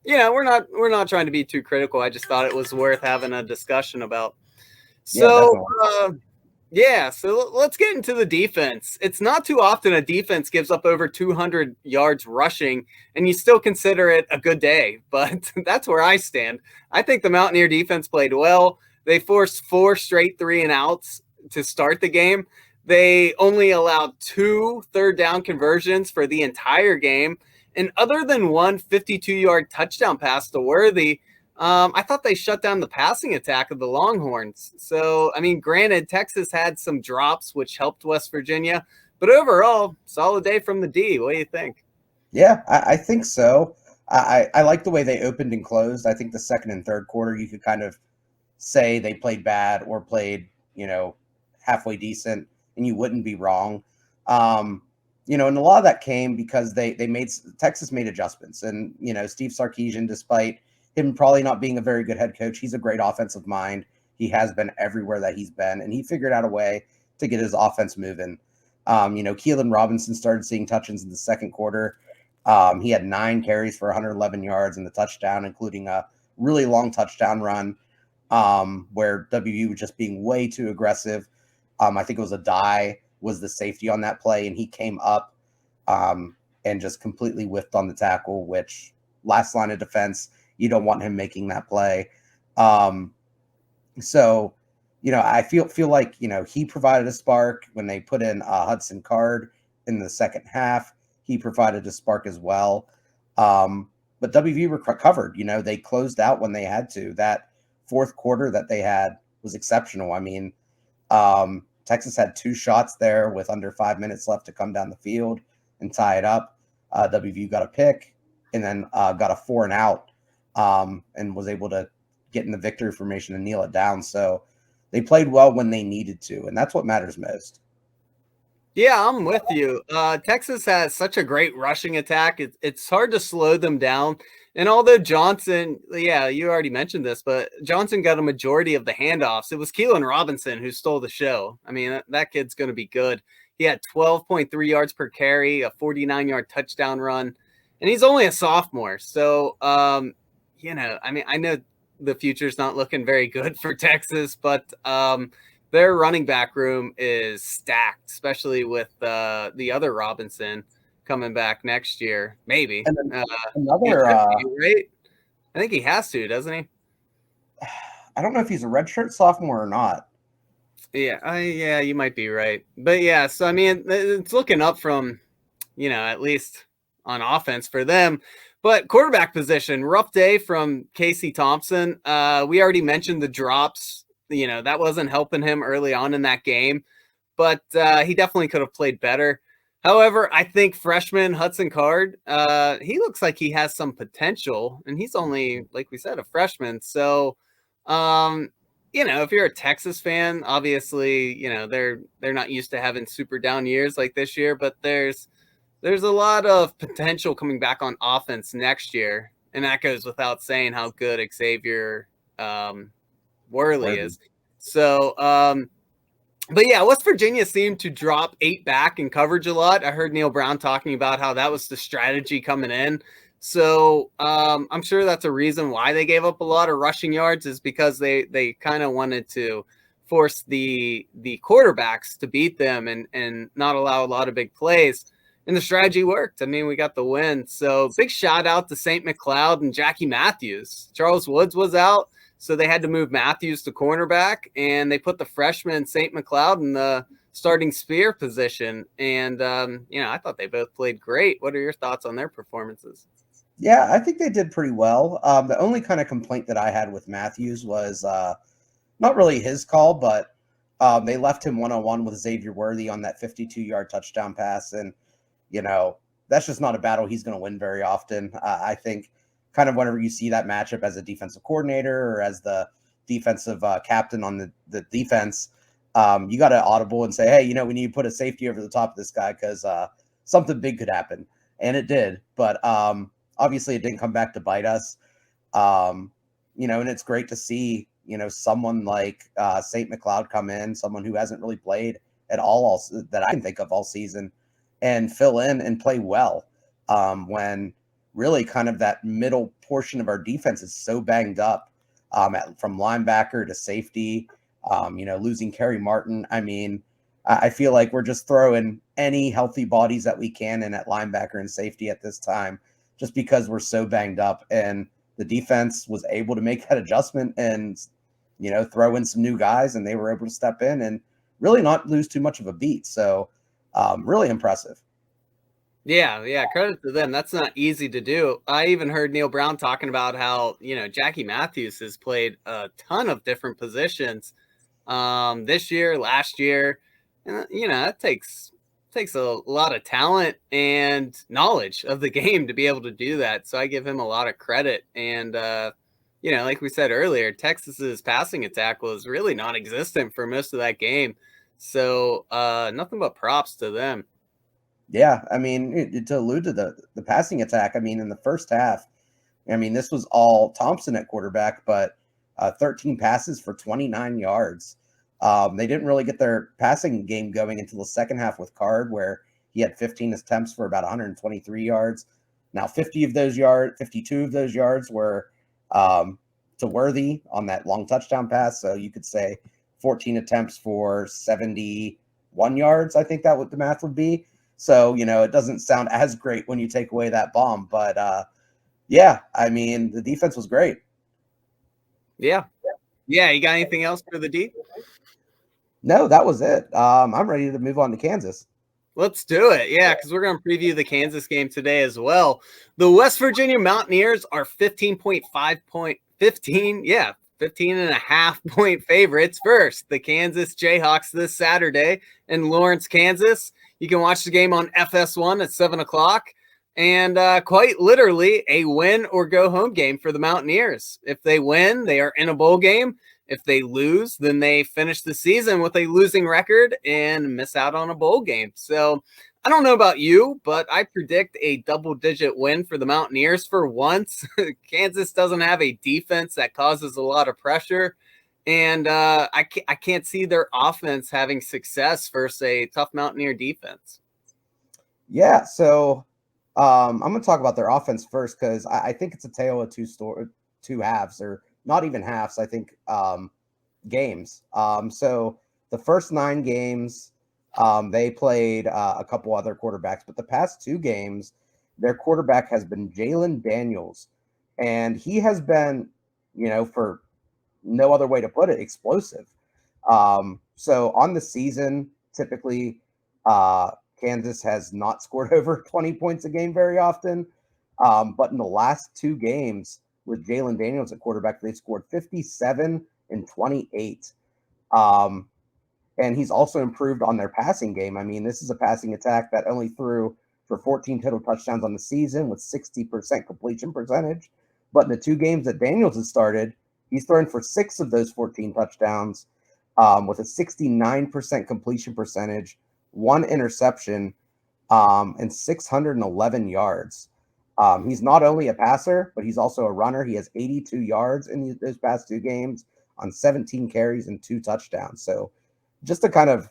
we're not trying to be too critical. I just thought it was worth having a discussion about. So, so let's get into the defense. It's not too often a defense gives up over 200 yards rushing, and you still consider it a good day. But that's where I stand. I think the Mountaineer defense played well. They forced 4 straight 3-and-outs to start the game. They only allowed 2 third-down conversions for the entire game. And other than one 52-yard touchdown pass to Worthy, I thought they shut down the passing attack of the Longhorns. So, I mean, granted, Texas had some drops, which helped West Virginia. But overall, solid day from the D. What do you think? Yeah, I think so. I like the way they opened and closed. I think the second and third quarter, you could kind of say they played bad or played, halfway decent, and you wouldn't be wrong. And a lot of that came because Texas made adjustments. And, Steve Sarkisian, despite him probably not being a very good head coach, he's a great offensive mind. He has been everywhere that he's been, and he figured out a way to get his offense moving. Keelan Robinson started seeing touchdowns in the second quarter. He had 9 carries for 111 yards and the touchdown, including a really long touchdown run where WVU was just being way too aggressive. I think it was Dagi was the safety on that play, and he came up and just completely whiffed on the tackle, which last line of defense, you don't want him making that play. I feel like, he provided a spark when they put in Hudson Card in the second half. He provided a spark as well. But WVU recovered. They closed out when they had to. That fourth quarter that they had was exceptional. I mean, Texas had 2 shots there with under 5 minutes left to come down the field and tie it up. WVU got a pick and then got a 4-and-out and was able to get in the victory formation and kneel it down. So they played well when they needed to, and that's what matters most. Yeah, I'm with you. Texas has such a great rushing attack. It's hard to slow them down. And although Johnson, you already mentioned this, but Johnson got a majority of the handoffs. It was Keelan Robinson who stole the show. I mean, that kid's going to be good. He had 12.3 yards per carry, a 49-yard touchdown run, and he's only a sophomore. So, I know the future's not looking very good for Texas, but their running back room is stacked, especially with the other Robinson coming back next year, maybe. And then another, right? I think he has to, doesn't he? I don't know if he's a redshirt sophomore or not. Yeah, you might be right. But yeah, so I mean, it's looking up from, at least on offense for them. But quarterback position, rough day from Casey Thompson. We already mentioned the drops. That wasn't helping him early on in that game, but he definitely could have played better. However, I think freshman Hudson Card, he looks like he has some potential, and he's only, like we said, a freshman. So, if you're a Texas fan, obviously, they're not used to having super down years like this year, but there's a lot of potential coming back on offense next year, and that goes without saying how good Xavier Worley is. So, but yeah, West Virginia seemed to drop 8 back in coverage a lot. I heard Neil Brown talking about how that was the strategy coming in. So I'm sure that's a reason why they gave up a lot of rushing yards, is because they kind of wanted to force the quarterbacks to beat them and not allow a lot of big plays. And the strategy worked. I mean, we got the win. So big shout out to St. McLeod and Jackie Matthews. Charles Woods was out, so they had to move Matthews to cornerback, and they put the freshman St. McLeod in the starting spear position. And, I thought they both played great. What are your thoughts on their performances? Yeah, I think they did pretty well. The only kind of complaint that I had with Matthews was not really his call, but they left him one-on-one with Xavier Worthy on that 52-yard touchdown pass. And, that's just not a battle he's going to win very often. I think kind of whenever you see that matchup as a defensive coordinator or as the defensive captain on the defense, you got to audible and say, hey, we need to put a safety over the top of this guy because something big could happen. And it did. But obviously, it didn't come back to bite us. And it's great to see, someone like St. McLeod come in, someone who hasn't really played at all that I can think of all season, and fill in and play well when really kind of that middle portion of our defense is so banged up from linebacker to safety, losing Kerry Martin. I mean, I feel like we're just throwing any healthy bodies that we can in at linebacker and safety at this time, just because we're so banged up. And the defense was able to make that adjustment and, throw in some new guys, and they were able to step in and really not lose too much of a beat. So really impressive. Yeah, credit to them. That's not easy to do. I even heard Neil Brown talking about how, Jackie Matthews has played a ton of different positions this year, last year. And, that takes a lot of talent and knowledge of the game to be able to do that. So I give him a lot of credit. And, like we said earlier, Texas's passing attack was really non-existent for most of that game. So nothing but props to them. Yeah, I mean, to allude to the passing attack, I mean, in the first half, this was all Thompson at quarterback, but 13 passes for 29 yards. They didn't really get their passing game going until the second half with Card, where he had 15 attempts for about 123 yards. Now, 52 of those yards were to Worthy on that long touchdown pass. So you could say 14 attempts for 71 yards. I think that what the math would be. So, it doesn't sound as great when you take away that bomb. But, the defense was great. Yeah. You got anything else for the D? No, that was it. I'm ready to move on to Kansas. Let's do it. Yeah, because we're going to preview the Kansas game today as well. The West Virginia Mountaineers are 15 and a half point favorites versus the Kansas Jayhawks this Saturday in Lawrence, Kansas. You can watch the game on FS1 at 7 o'clock. And quite literally a win or go home game for the Mountaineers. If they win, they are in a bowl game. If they lose, then they finish the season with a losing record and miss out on a bowl game. So I don't know about you, but I predict a double-digit win for the Mountaineers for once. Kansas doesn't have a defense that causes a lot of pressure. And I can't see their offense having success versus a tough Mountaineer defense. Yeah, so I'm going to talk about their offense first because I think it's a tale of two halves, or not even halves, I think, games. So the first 9 games, they played a couple other quarterbacks, but the past 2 games, their quarterback has been Jalen Daniels. And he has been, for no other way to put it, explosive. So on the season, typically, Kansas has not scored over 20 points a game very often. But in the last 2 games with Jalen Daniels at quarterback, they scored 57 and 28. And he's also improved on their passing game. I mean, this is a passing attack that only threw for 14 total touchdowns on the season with 60% completion percentage. But in the 2 games that Daniels has started, he's thrown for 6 of those 14 touchdowns with a 69% completion percentage, 1 interception, and 611 yards. He's not only a passer, but he's also a runner. He has 82 yards in those past 2 games on 17 carries and 2 touchdowns. So just to kind of,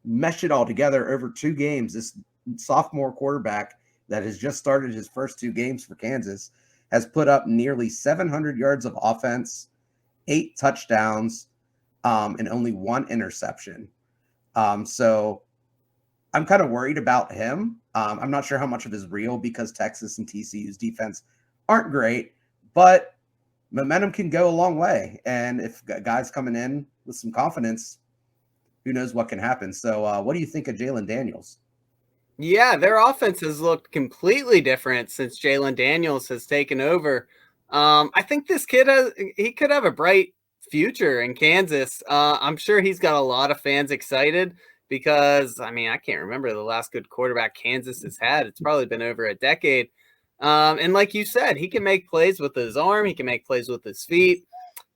mesh it all together over 2 games, this sophomore quarterback that has just started his first 2 games for Kansas has put up nearly 700 yards of offense, 8 touchdowns, and only 1 interception. So I'm kind of worried about him. I'm not sure how much of it is real because Texas and TCU's defense aren't great, but momentum can go a long way. And if guys coming in with some confidence, who knows what can happen. So what do you think of Jalon Daniels? Yeah, their offense has looked completely different since Jalen Daniels has taken over. I think this kid he could have a bright future in Kansas. I'm sure he's got a lot of fans excited because I can't remember the last good quarterback Kansas has had. It's probably been over a decade. And like you said, he can make plays with his arm. He can make plays with his feet.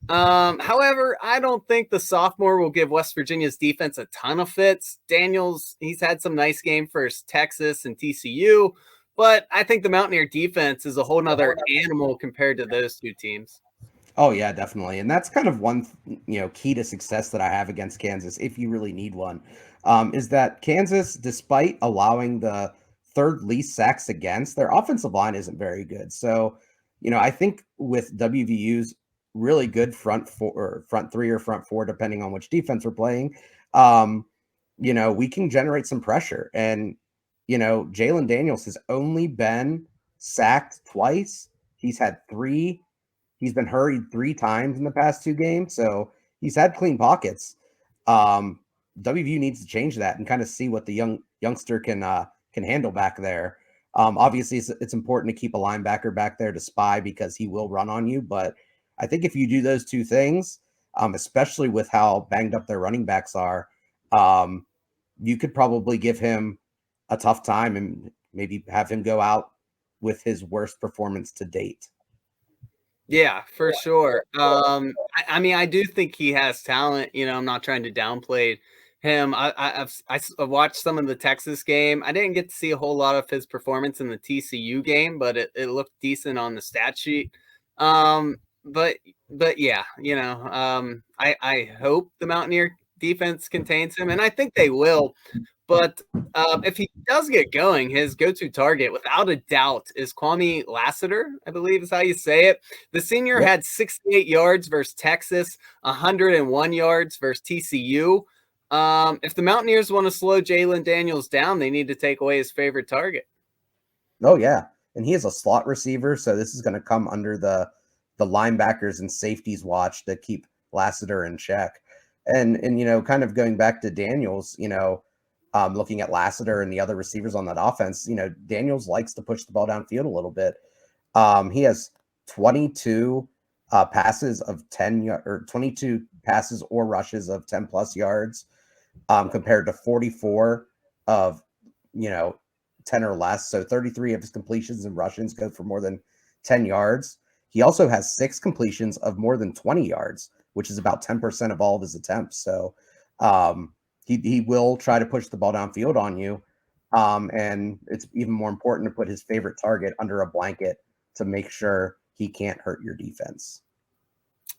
However, I don't think the sophomore will give West Virginia's defense a ton of fits. Daniels, he's had some nice game for Texas and TCU, but I think the Mountaineer defense is a whole nother animal compared to those two teams. Oh yeah, definitely. And that's kind of one, key to success that I have against Kansas, if you really need one, is that Kansas, despite allowing the third least sacks against, their offensive line isn't very good. So, I think with WVU's really good front three or front four, depending on which defense we're playing, we can generate some pressure. And, Jalen Daniels has only been sacked twice. He's been hurried 3 times in the past 2 games. So he's had clean pockets. WVU needs to change that and kind of see what the youngster can handle back there. Obviously it's important to keep a linebacker back there to spy because he will run on you, but I think if you do those 2 things, especially with how banged up their running backs are, you could probably give him a tough time and maybe have him go out with his worst performance to date. Yeah, for sure. I do think he has talent. I'm not trying to downplay him. I've watched some of the Texas game. I didn't get to see a whole lot of his performance in the TCU game, but it looked decent on the stat sheet. But yeah, I hope the Mountaineer defense contains him, and I think they will. But if he does get going, his go-to target, without a doubt, is Kwame Lassiter, I believe is how you say it. The senior had 68 yards versus Texas, 101 yards versus TCU. If the Mountaineers want to slow Jalen Daniels down, they need to take away his favorite target. Oh, yeah. And he is a slot receiver, so this is going to come under the linebackers and safeties watch to keep Lassiter in check. And kind of going back to Daniels, looking at Lassiter and the other receivers on that offense, Daniels likes to push the ball downfield a little bit. He has 22 passes of 10 or 22 passes or rushes of 10 plus yards, compared to 44 of 10 or less. So 33 of his completions and rushes go for more than 10 yards. He also has 6 completions of more than 20 yards, which is about 10% of all of his attempts. So he will try to push the ball downfield on you. And it's even more important to put his favorite target under a blanket to make sure he can't hurt your defense.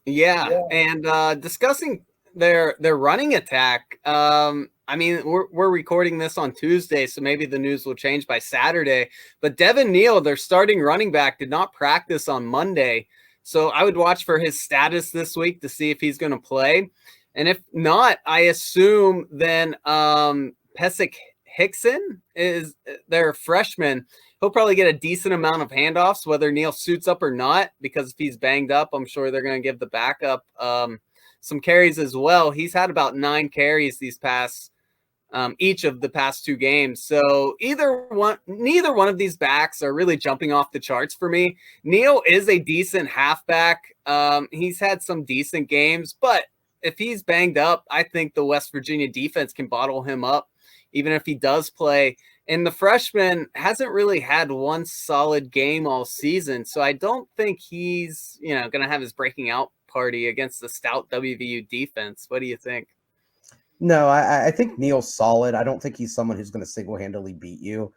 Yeah. And discussing their running attack, we're recording this on Tuesday, so maybe the news will change by Saturday. But Devin Neal, their starting running back, did not practice on Monday. So I would watch for his status this week to see if he's going to play. And if not, I assume then Pesic Hickson is their freshman. He'll probably get a decent amount of handoffs, whether Neal suits up or not, because if he's banged up, I'm sure they're going to give the backup some carries as well. He's had about 9 carries each of the past 2 games. So neither one of these backs are really jumping off the charts for me. Neal is a decent halfback. He's had some decent games, but if he's banged up, I think the West Virginia defense can bottle him up, even if he does play. And the freshman hasn't really had one solid game all season, so I don't think he's going to have his breaking out party against the stout WVU defense. What do you think? No, I think Neal's solid. I don't think he's someone who's going to single-handedly beat you.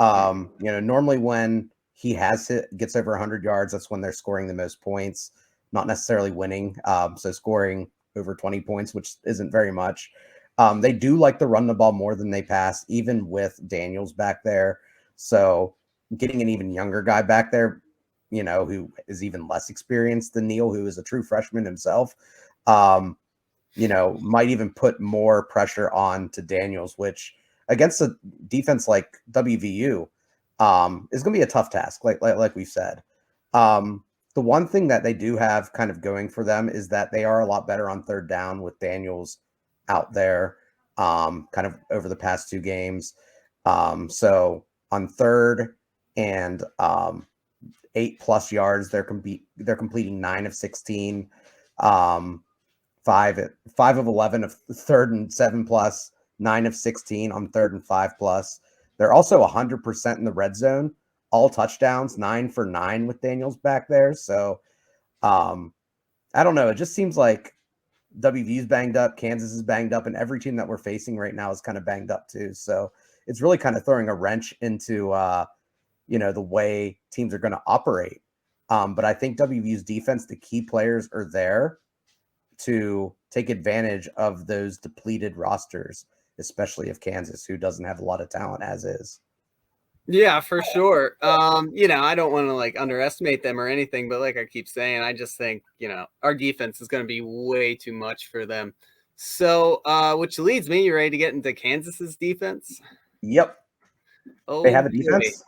Normally when he gets over 100 yards, that's when they're scoring the most points, not necessarily winning. So scoring over 20 points, which isn't very much. They do like to run the ball more than they pass, even with Daniels back there. So getting an even younger guy back there, who is even less experienced than Neal, who is a true freshman himself, might even put more pressure on to Daniels, which against a defense like WVU is going to be a tough task, like we've said. The one thing that they do have kind of going for them is that they are a lot better on third down with Daniels out there. kind of over the past 2 games. So on 3rd and 8+ yards, they're completing 9 of 16, 5 of 11 of 3rd and 7+, 9 of 16 on 3rd and 5+. They're also 100% in the red zone, all touchdowns, 9 for 9 with Daniels back there. So I don't know. It just seems like WVU's banged up, Kansas is banged up, and every team that we're facing right now is kind of banged up too. So it's really kind of throwing a wrench into the way teams are going to operate. But I think WVU's defense, the key players are there to take advantage of those depleted rosters, especially of Kansas, who doesn't have a lot of talent as is. Yeah, for sure. I don't want to like underestimate them or anything, but like I keep saying, I just think, our defense is going to be way too much for them. So, which leads me, you ready to get into Kansas's defense? Yep. Oh, they have a defense?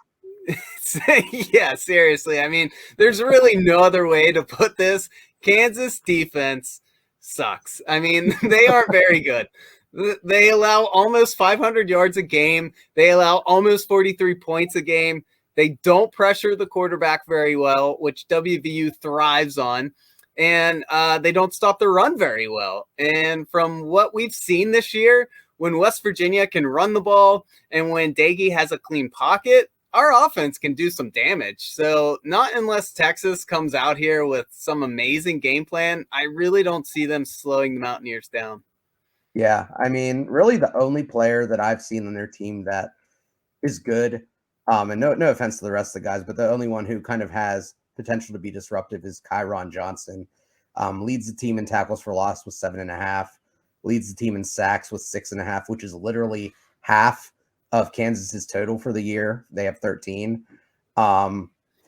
Yeah, seriously. I mean, there's really no other way to put this. Kansas defense sucks. I mean, they aren't very good. They allow almost 500 yards a game. They allow almost 43 points a game. They don't pressure the quarterback very well, which WVU thrives on. And they don't stop the run very well. And from what we've seen this year, when West Virginia can run the ball and when Daggy has a clean pocket, our offense can do some damage. So not unless Texas comes out here with some amazing game plan, I really don't see them slowing the Mountaineers down. Yeah, I mean, really the only player that I've seen on their team that is good, and no offense to the rest of the guys, but the only one who kind of has potential to be disruptive is Kyron Johnson. Leads the team in tackles for loss with 7.5, leads the team in sacks with 6.5, which is literally half of Kansas's total for the year. They have 13.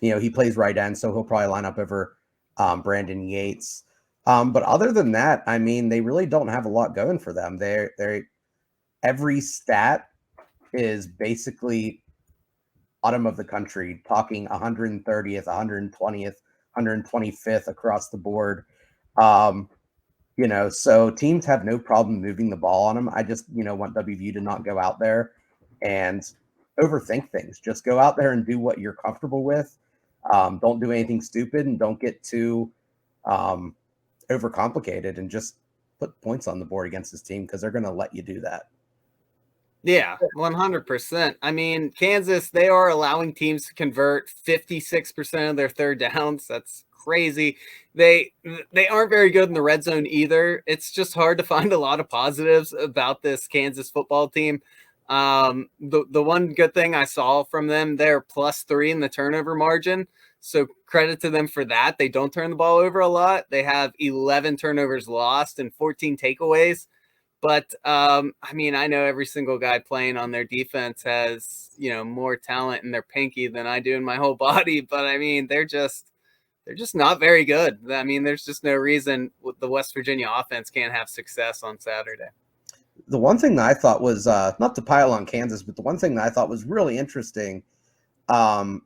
He plays right end, so he'll probably line up over Brandon Yates. But other than that, I mean, they really don't have a lot going for them. They every stat is basically bottom of the country, talking 130th, 120th, 125th across the board. So teams have no problem moving the ball on them. I just, want WVU to not go out there and overthink things. Just go out there and do what you're comfortable with. Don't do anything stupid and don't get too overcomplicated, and just put points on the board against this team because they're going to let you do that. Yeah, 100%. I mean, Kansas, they are allowing teams to convert 56% of their third downs. That's crazy. They aren't very good in the red zone either. It's just hard to find a lot of positives about this Kansas football team. The one good thing I saw from them, they're +3 in the turnover margin. So credit to them for that. They don't turn the ball over a lot. They have 11 turnovers lost and 14 takeaways. But, I know every single guy playing on their defense has, more talent in their pinky than I do in my whole body. But, they're just not very good. I mean, there's just no reason the West Virginia offense can't have success on Saturday. The one thing that I thought was, not to pile on Kansas, but the one thing that I thought was really interesting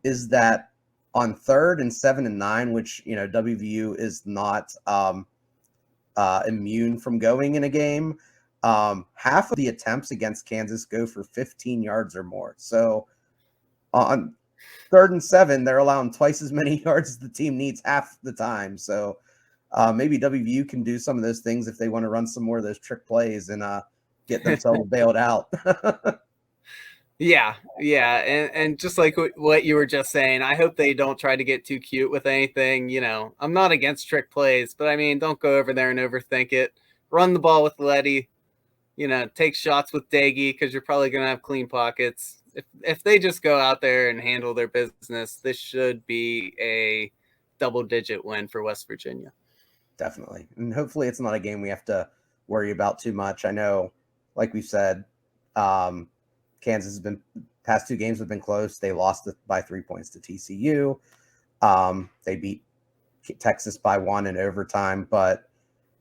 is that on 3rd and 7 and 9, which, WVU is not immune from going in a game, half of the attempts against Kansas go for 15 yards or more. So on 3rd and 7, they're allowing twice as many yards as the team needs half the time. So maybe WVU can do some of those things if they want to run some more of those trick plays and get themselves bailed out. Yeah. And just like what you were just saying, I hope they don't try to get too cute with anything. I'm not against trick plays, but don't go over there and overthink it. Run the ball with Letty, take shots with Daggy because you're probably going to have clean pockets. If they just go out there and handle their business, this should be a double-digit win for West Virginia. Definitely. And hopefully it's not a game we have to worry about too much. I know, like we said, Kansas has been past 2 games have been close. They lost by 3 points to TCU. They beat Texas by 1 in overtime, but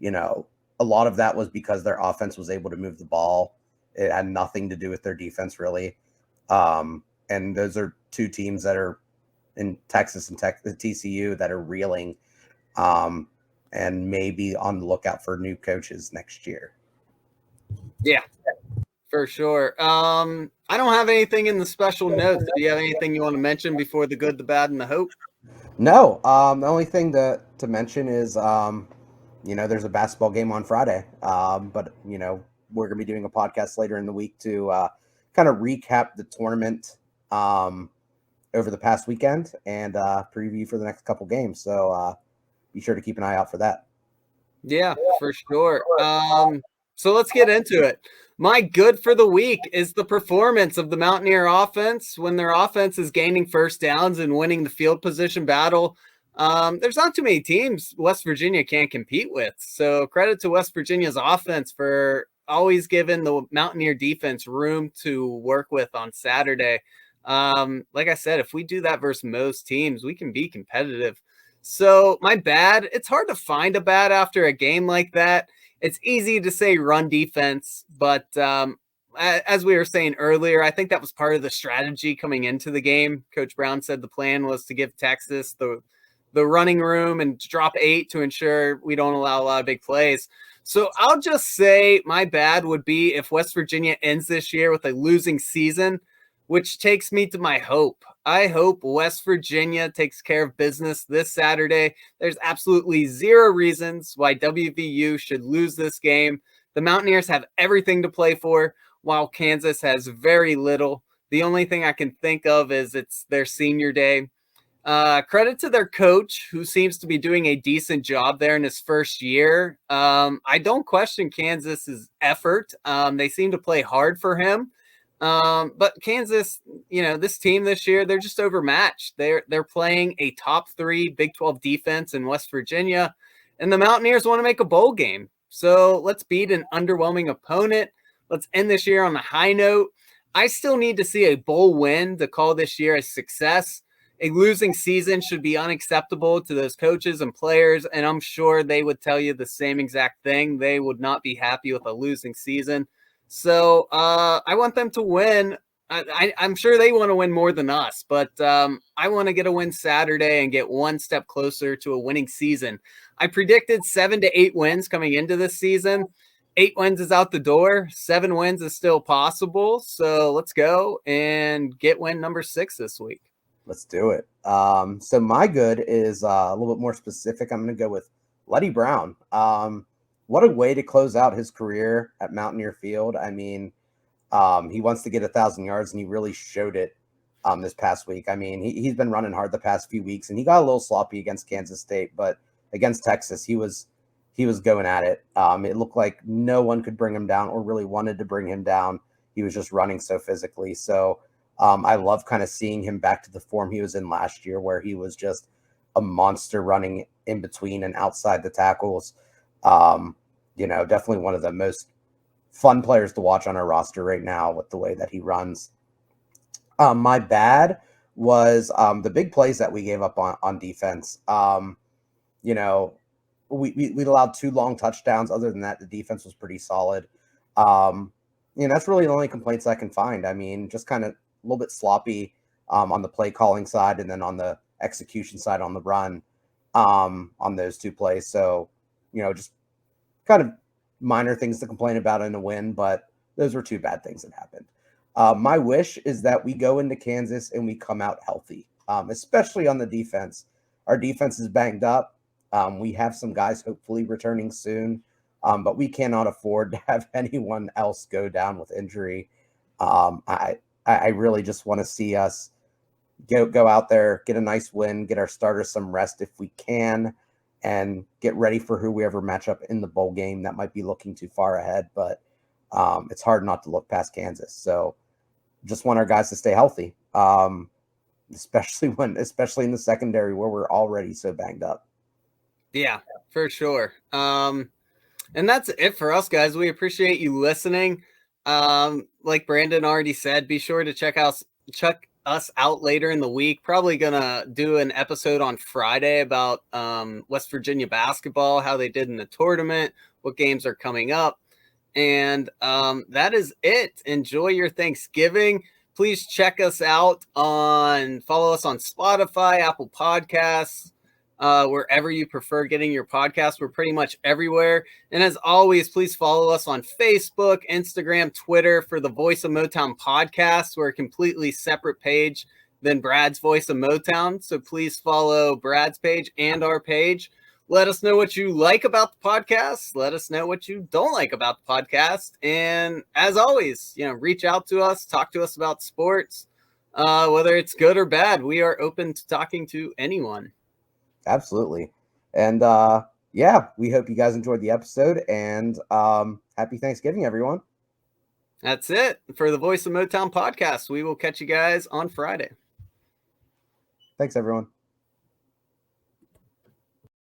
a lot of that was because their offense was able to move the ball. It had nothing to do with their defense, really. And those are 2 teams that are in Texas and TCU that are reeling, and maybe on the lookout for new coaches next year. Yeah, For sure. I don't have anything in the special notes. Do you have anything you want to mention before the good, the bad, and the hope? No. The only thing to mention is, there's a basketball game on Friday. But we're gonna be doing a podcast later in the week to kind of recap the tournament over the past weekend and preview for the next couple games. So be sure to keep an eye out for that. Yeah, for sure. So let's get into it. My good for the week is the performance of the Mountaineer offense. When their offense is gaining first downs and winning the field position battle, there's not too many teams West Virginia can't compete with. So credit to West Virginia's offense for always giving the Mountaineer defense room to work with on Saturday. Like I said, if we do that versus most teams, we can be competitive. So my bad, it's hard to find a bad after a game like that. It's easy to say run defense, but as we were saying earlier, I think that was part of the strategy coming into the game. Coach Brown said the plan was to give Texas the running room and drop 8 to ensure we don't allow a lot of big plays. So I'll just say my bad would be if West Virginia ends this year with a losing season, which takes me to my hope. I hope West Virginia takes care of business this Saturday. There's absolutely zero reasons why WVU should lose this game. The Mountaineers have everything to play for, while Kansas has very little. The only thing I can think of is it's their senior day. Credit to their coach, who seems to be doing a decent job there in his first year. I don't question Kansas's effort. They seem to play hard for him. But Kansas, this team this year, they're just overmatched. They're playing a top 3 Big 12 defense in West Virginia, and the Mountaineers want to make a bowl game. So let's beat an underwhelming opponent. Let's end this year on a high note. I still need to see a bowl win to call this year a success. A losing season should be unacceptable to those coaches and players, and I'm sure they would tell you the same exact thing. They would not be happy with a losing season. So I want them to win. I'm sure they want to win more than us, but I want to get a win Saturday and get one step closer to a winning season. I predicted 7 to 8 wins coming into this season. 8 wins is out the door. 7 wins is still possible. So let's go and get win number 6 this week. Let's do it. So my good is a little bit more specific. I'm going to go with Letty Brown. What a way to close out his career at Mountaineer Field. I mean, he wants to get 1,000 yards, and he really showed it this past week. I mean, he's been running hard the past few weeks, and he got a little sloppy against Kansas State, but against Texas, he was going at it. It looked like no one could bring him down or really wanted to bring him down. He was just running so physically. So I love kind of seeing him back to the form he was in last year, where he was just a monster running in between and outside the tackles. Definitely one of the most fun players to watch on our roster right now with the way that he runs. My bad was the big plays that we gave up on defense. We allowed 2 long touchdowns. Other than that, the defense was pretty solid. That's really the only complaints I can find. I mean, just kind of a little bit sloppy on the play calling side, and then on the execution side on the run on those 2 plays. So, just kind of minor things to complain about in a win, but those were 2 bad things that happened. My wish is that we go into Kansas and we come out healthy, especially on the defense. Our defense is banged up. We have some guys hopefully returning soon, but we cannot afford to have anyone else go down with injury. I really just want to see us go out there, get a nice win, get our starters some rest if we can, and get ready for whoever match up in the bowl game that might be looking too far ahead. But it's hard not to look past Kansas. So just want our guys to stay healthy, especially in the secondary where we're already so banged up. Yeah, for sure. And that's it for us, guys. We appreciate you listening. Like Brandon already said, be sure to check us out later in the week. Probably gonna do an episode on Friday about West Virginia basketball, how they did in the tournament, what games are coming up, and that is it. Enjoy your Thanksgiving. Please check us out follow us on Spotify, Apple Podcasts, wherever you prefer getting your podcast. We're pretty much everywhere. And as always, please follow us on Facebook, Instagram, Twitter for the Voice of Motown podcast. We're a completely separate page than Brad's Voice of Motown. So please follow Brad's page and our page. Let us know what you like about the podcast. Let us know what you don't like about the podcast. And as always, reach out to us, talk to us about sports, whether it's good or bad. We are open to talking to anyone. Absolutely. And we hope you guys enjoyed the episode, and happy Thanksgiving, everyone. That's it for the Voice of Motown podcast. We will catch you guys on Friday. Thanks, everyone.